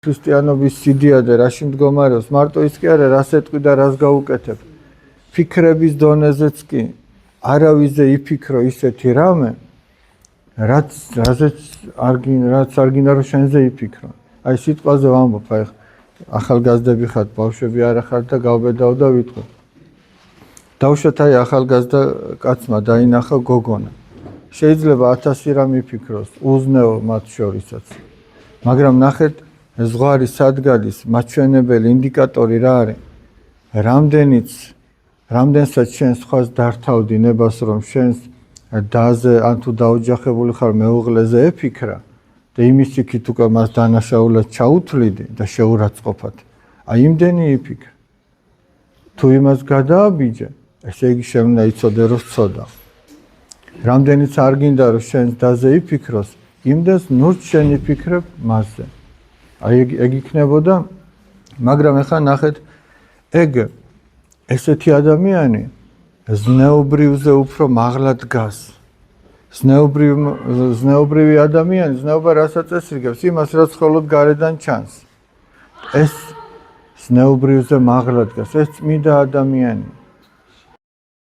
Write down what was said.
ქრისტიანობის სიდიადე რაში მდგომარეობს, მარტო ის კი არა, რას ეტყვი და რას გაუკეთებ. ფიქრების დონეზეც კი არავიზე იფიქრო ისეთი რამე, რაც არ გინდა რომ შენზე იფიქრო. აი სიტყვაზე ვამბობ, აი ახალგაზრდები ხართ, ბავშვები არა ხართ და გავბედავ და ვიტყვი. დავუშვათ აი ახალგაზრდა კაცმა დაინახა გოგონა. შეიძლება 1000 რამ იფიქროს, უზნეო მათ შორისაც. მაგრამ ნახეთ ზღვარი სადგალის მაჩვენებელი ინდიკატორი რა არის? რამდენსაც შენ სხვას დართავდი ნებას, რომ შენს დაზე ან თუ დაოჯახებული ხარ მეუღლეზე ეფიქრა და იმის იქით უკვე მას დანაშაულად ჩაუთვლიდი და შეურაცხყოფად. აი იმდენი იფიქრა. თუ იმას გადააბიჯე, ესე იგი შენ უნდა იცოდე რომ სწოდა. რამდენიც არ გინდა რომ შენს დაზე იფიქროს, იმდენს ნურც შენ იფიქრებ მასზე. აი ეგ იქნებოდა, მაგრამ ახლა ნახეთ, ეგ ესეთი ადამიანი ზნეობრივზე უფრო მაღლა დგას. ზნეობრივი ადამიანი ზნეობა რასაც ესრიგებს, იმას რაც მხოლოდ გარედან ჩანს. ეს ზნეობრივზე მაღლა დგას, ეს წმინდა ადამიანია.